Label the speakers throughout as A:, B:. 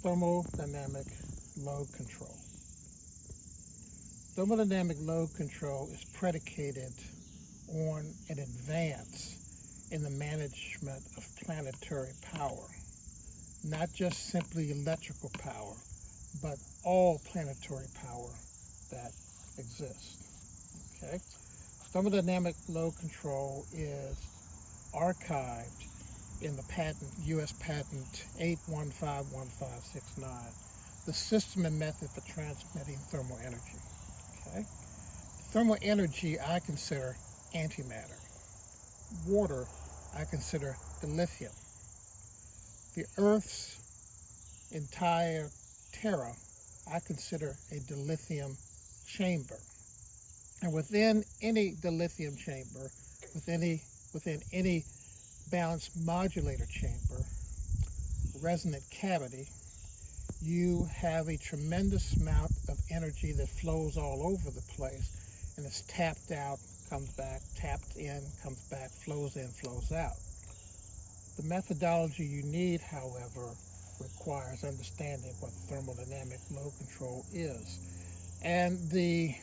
A: Thermodynamic load control. Thermodynamic load control is predicated on an advance in the management of planetary power, not just simply electrical power, but all planetary power that exists. Okay? Thermodynamic load control is archived in the U.S. patent 8151569, the system and method for transmitting thermal energy. Okay? Thermal energy I consider antimatter. Water I consider dilithium. The Earth's entire Terra I consider a dilithium chamber. And within any dilithium chamber, within any balanced modulator chamber, resonant cavity, you have a tremendous amount of energy that flows all over the place, and it's tapped out, comes back, tapped in, comes back, flows in, flows out. The methodology you need, however, requires understanding what thermodynamic load control is. And the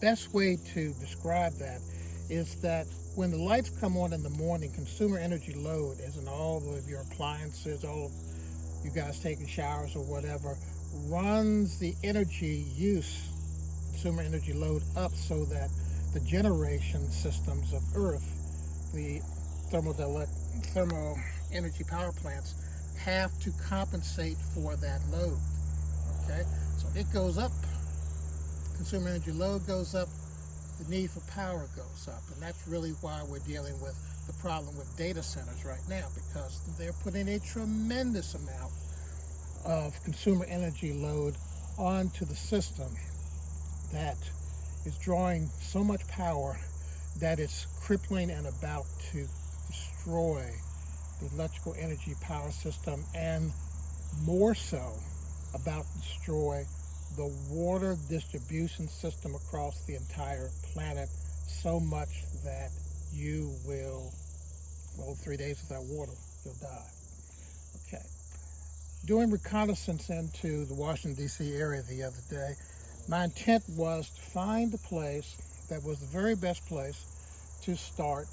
A: best way to describe that is that when the lights come on in the morning, consumer energy load, as in all of your appliances, all of you guys taking showers or whatever, runs the energy use, consumer energy load up so that the generation systems of Earth, the thermal energy power plants, have to compensate for that load. Okay, so it goes up, consumer energy load goes up, the need for power goes up, and that's really why we're dealing with the problem with data centers right now, because they're putting a tremendous amount of consumer energy load onto the system that is drawing so much power that it's crippling and about to destroy the electrical energy power system, and more so about to destroy the water distribution system across the entire planet, so much that you will, 3 days without water, you'll die. Okay. Doing reconnaissance into the Washington, D.C. area the other day, my intent was to find a place that was the very best place to start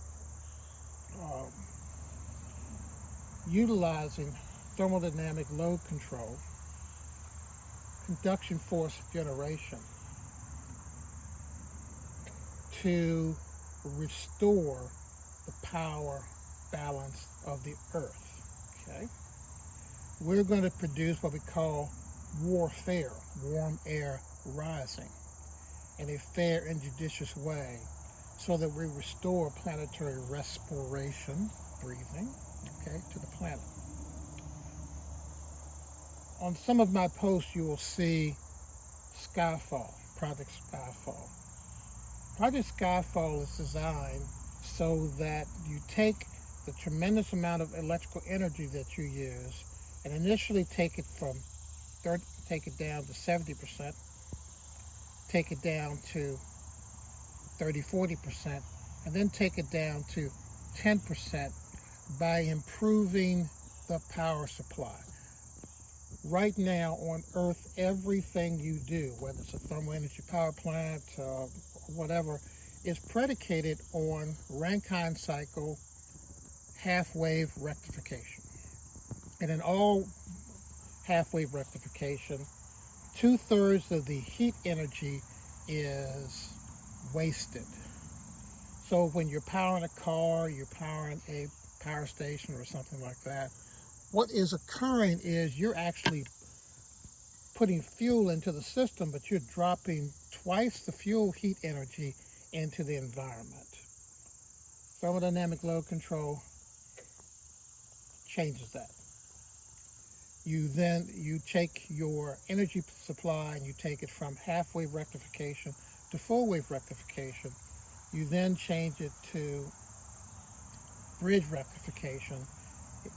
A: utilizing thermodynamic load control, conduction force generation, to restore the power balance of the Earth. Okay? We're going to produce what we call warfare, warm air rising, in a fair and judicious way, so that we restore planetary respiration, breathing, okay, to the planet. On some of my posts, you will see Skyfall, Project Skyfall. Project Skyfall is designed so that you take the tremendous amount of electrical energy that you use and initially take it down to 70%, take it down to 30-40%, and then take it down to 10% by improving the power supply. Right now on Earth, everything you do, whether it's a thermal energy power plant, whatever, is predicated on Rankine cycle half-wave rectification. And in all half-wave rectification, 2/3 of the heat energy is wasted. So when you're powering a car, you're powering a power station or something like that, what is occurring is you're actually putting fuel into the system, but you're dropping twice the fuel heat energy into the environment. Thermodynamic load control changes that. You take your energy supply and you take it from half-wave rectification to full-wave rectification. You then change it to bridge rectification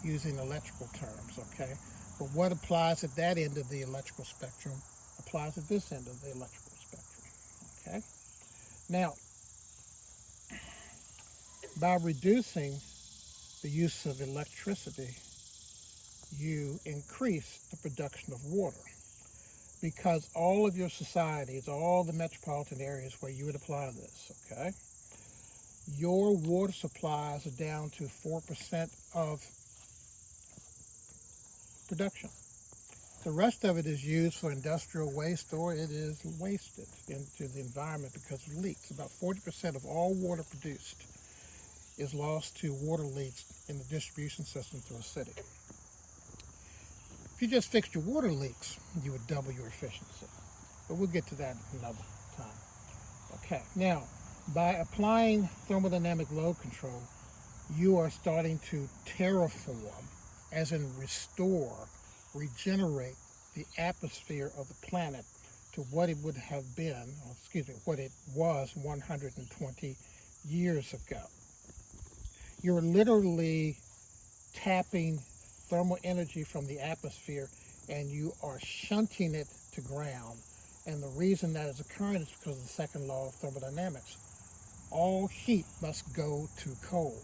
A: using electrical terms, okay? But what applies at that end of the electrical spectrum applies at this end of the electrical spectrum, okay? Now, by reducing the use of electricity, you increase the production of water. Because all of your societies, all the metropolitan areas where you would apply this, okay, your water supplies are down to 4% of production. The rest of it is used for industrial waste, or it is wasted into the environment because of leaks. About 40% of all water produced is lost to water leaks in the distribution system through a city. If you just fixed your water leaks, you would double your efficiency. But we'll get to that another time. Okay, now, by applying thermodynamic load control, you are starting to terraform, as in restore, regenerate the atmosphere of the planet to what it would have been, what it was 120 years ago. You're literally tapping thermal energy from the atmosphere and you are shunting it to ground. And the reason that is occurring is because of the second law of thermodynamics. All heat must go to coal,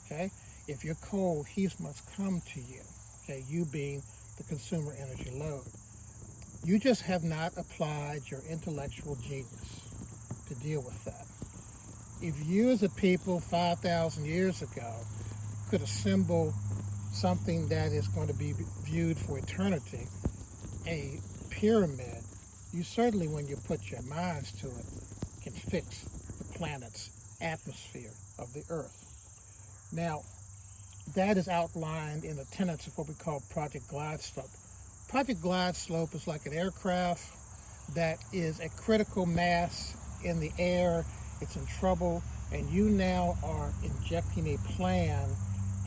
A: okay? If you're cold, heat must come to you, okay? You being the consumer energy load. You just have not applied your intellectual genius to deal with that. If you as a people 5,000 years ago could assemble something that is going to be viewed for eternity, a pyramid, you certainly, when you put your minds to it, can fix the planet's atmosphere of the Earth. Now, that is outlined in the tenets of what we call Project Glide Slope. Project Glide Slope is like an aircraft that is a critical mass in the air, it's in trouble, and you now are injecting a plan,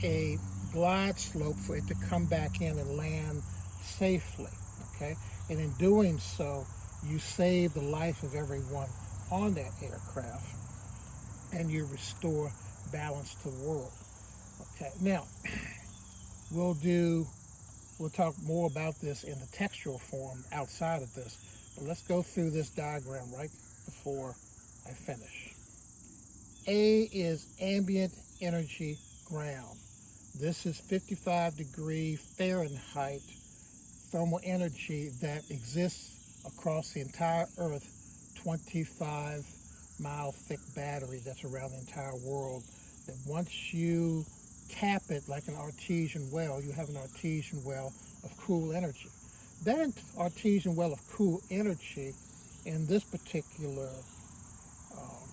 A: a glide slope for it to come back in and land safely, okay? And in doing so, you save the life of everyone on that aircraft and you restore balance to the world. Okay, now we'll talk more about this in the textual form outside of this, but let's go through this diagram right before I finish. A is ambient energy ground. This is 55-degree Fahrenheit thermal energy that exists across the entire Earth, 25-mile thick battery that's around the entire world, that once you tap it like an artesian well, you have an artesian well of cool energy. That artesian well of cool energy, in this particular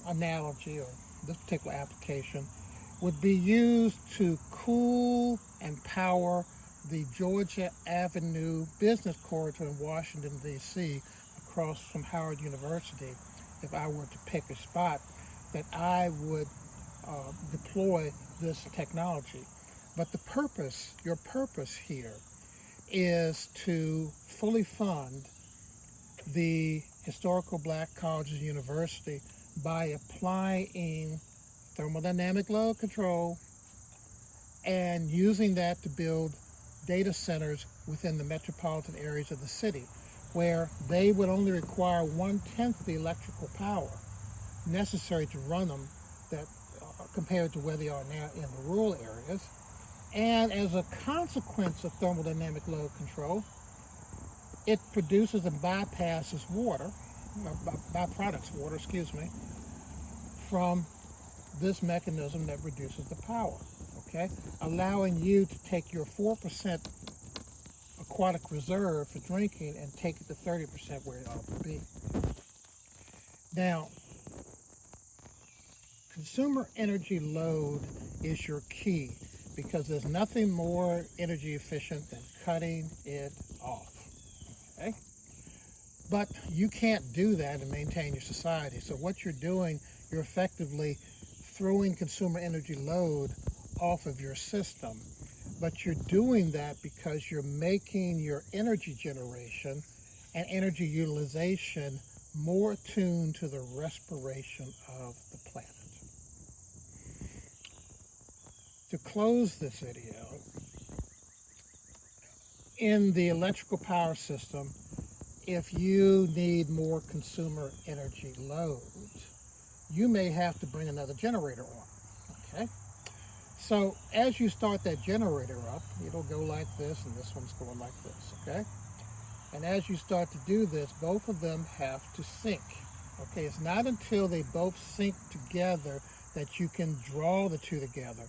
A: analogy or this particular application, would be used to cool and power the Georgia Avenue business corridor in Washington, D.C., across from Howard University. If I were to pick a spot that I would deploy this technology. But the purpose, your purpose here, is to fully fund the historical black colleges and university by applying thermodynamic load control and using that to build data centers within the metropolitan areas of the city, where they would only require 1/10 the electrical power necessary to run them that compared to where they are now in the rural areas. And as a consequence of thermodynamic load control, it produces and bypasses water, byproducts water, from this mechanism that reduces the power, okay? Allowing you to take your 4% aquatic reserve for drinking and take it to 30% where it ought to be. Now, consumer energy load is your key because there's nothing more energy efficient than cutting it off, okay? But you can't do that and maintain your society. So what you're doing, you're effectively throwing consumer energy load off of your system. But you're doing that because you're making your energy generation and energy utilization more attuned to the respiration of the planet. To close this video, in the electrical power system, if you need more consumer energy load, you may have to bring another generator on, okay? So as you start that generator up, it'll go like this, and this one's going like this, okay? And as you start to do this, both of them have to sync. Okay, it's not until they both sync together that you can draw the two together,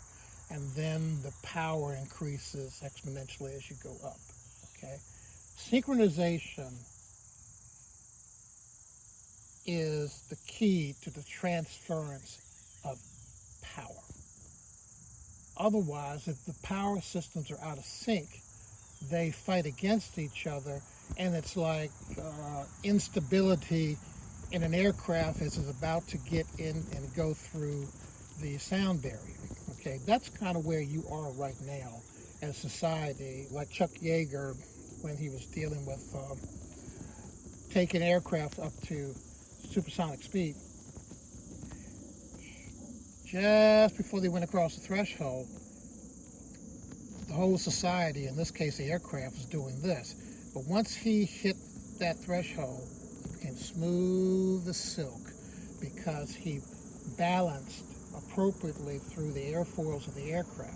A: and then the power increases exponentially as you go up. Okay, synchronization is the key to the transference of power. Otherwise, if the power systems are out of sync, they fight against each other, and it's like instability in an aircraft as it's about to get in and go through the sound barrier. Okay, that's kind of where you are right now as society, like Chuck Yeager when he was dealing with taking aircraft up to supersonic speed. Just before they went across the threshold, the whole society, in this case the aircraft, was doing this. But once he hit that threshold, he became smooth as silk because he balanced appropriately through the airfoils of the aircraft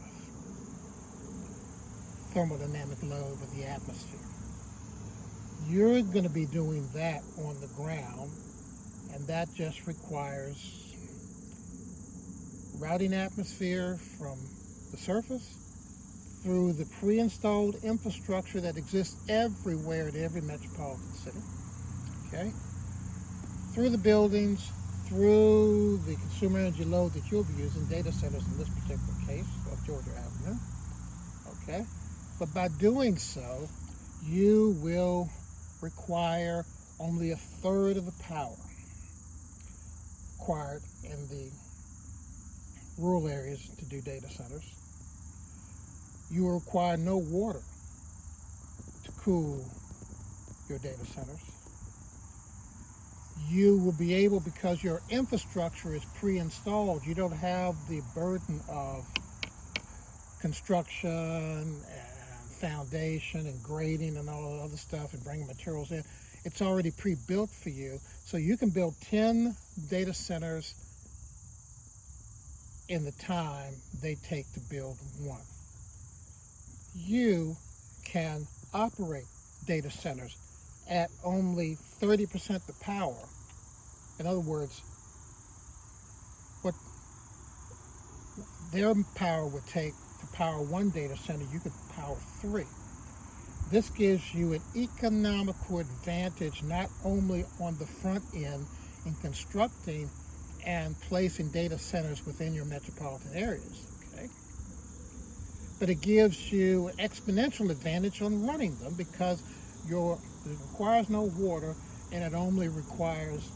A: thermodynamic load with the atmosphere. You're going to be doing that on the ground, and that just requires routing atmosphere from the surface through the pre-installed infrastructure that exists everywhere in every metropolitan city, okay? Through the buildings, through the consumer energy load that you'll be using, data centers in this particular case of Georgia Avenue, okay? But by doing so, you will require only a third of the power required in the rural areas to do data centers. You will require no water to cool your data centers. You will be able, because your infrastructure is pre-installed, you don't have the burden of construction and foundation and grading and all the other stuff and bringing materials in. It's already pre-built for you, so you can build 10 data centers in the time they take to build one. You can operate data centers at only 30% the power. In other words, what their power would take to power one data center, you could power 3. This gives you an economical advantage not only on the front end in constructing and placing data centers within your metropolitan areas, okay? But it gives you an exponential advantage on running them because it requires no water, and it only requires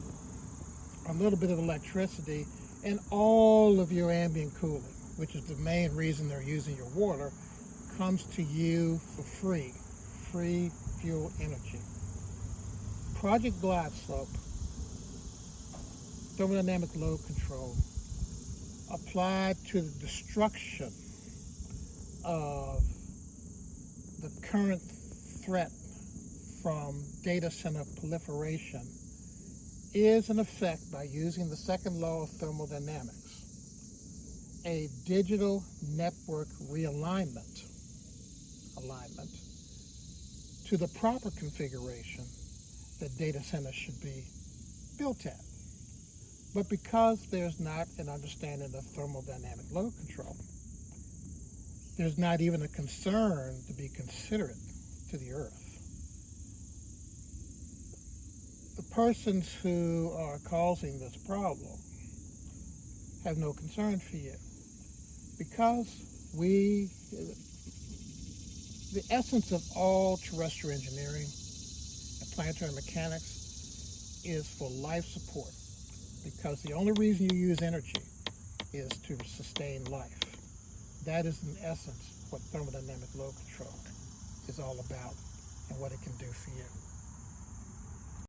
A: a little bit of electricity and all of your ambient cooling, which is the main reason they're using your water, comes to you for free fuel energy. Project Glide Slope, thermodynamic load control, applied to the destruction of the current threat from data center proliferation, is in effect, by using the second law of thermodynamics, a digital network alignment to the proper configuration that data centers should be built at. But because there's not an understanding of thermodynamic load control, there's not even a concern to be considerate to the earth. The persons who are causing this problem have no concern for you, because the essence of all terrestrial engineering and planetary mechanics is for life support, because the only reason you use energy is to sustain life. That is in essence what thermodynamic load control is all about and what it can do for you.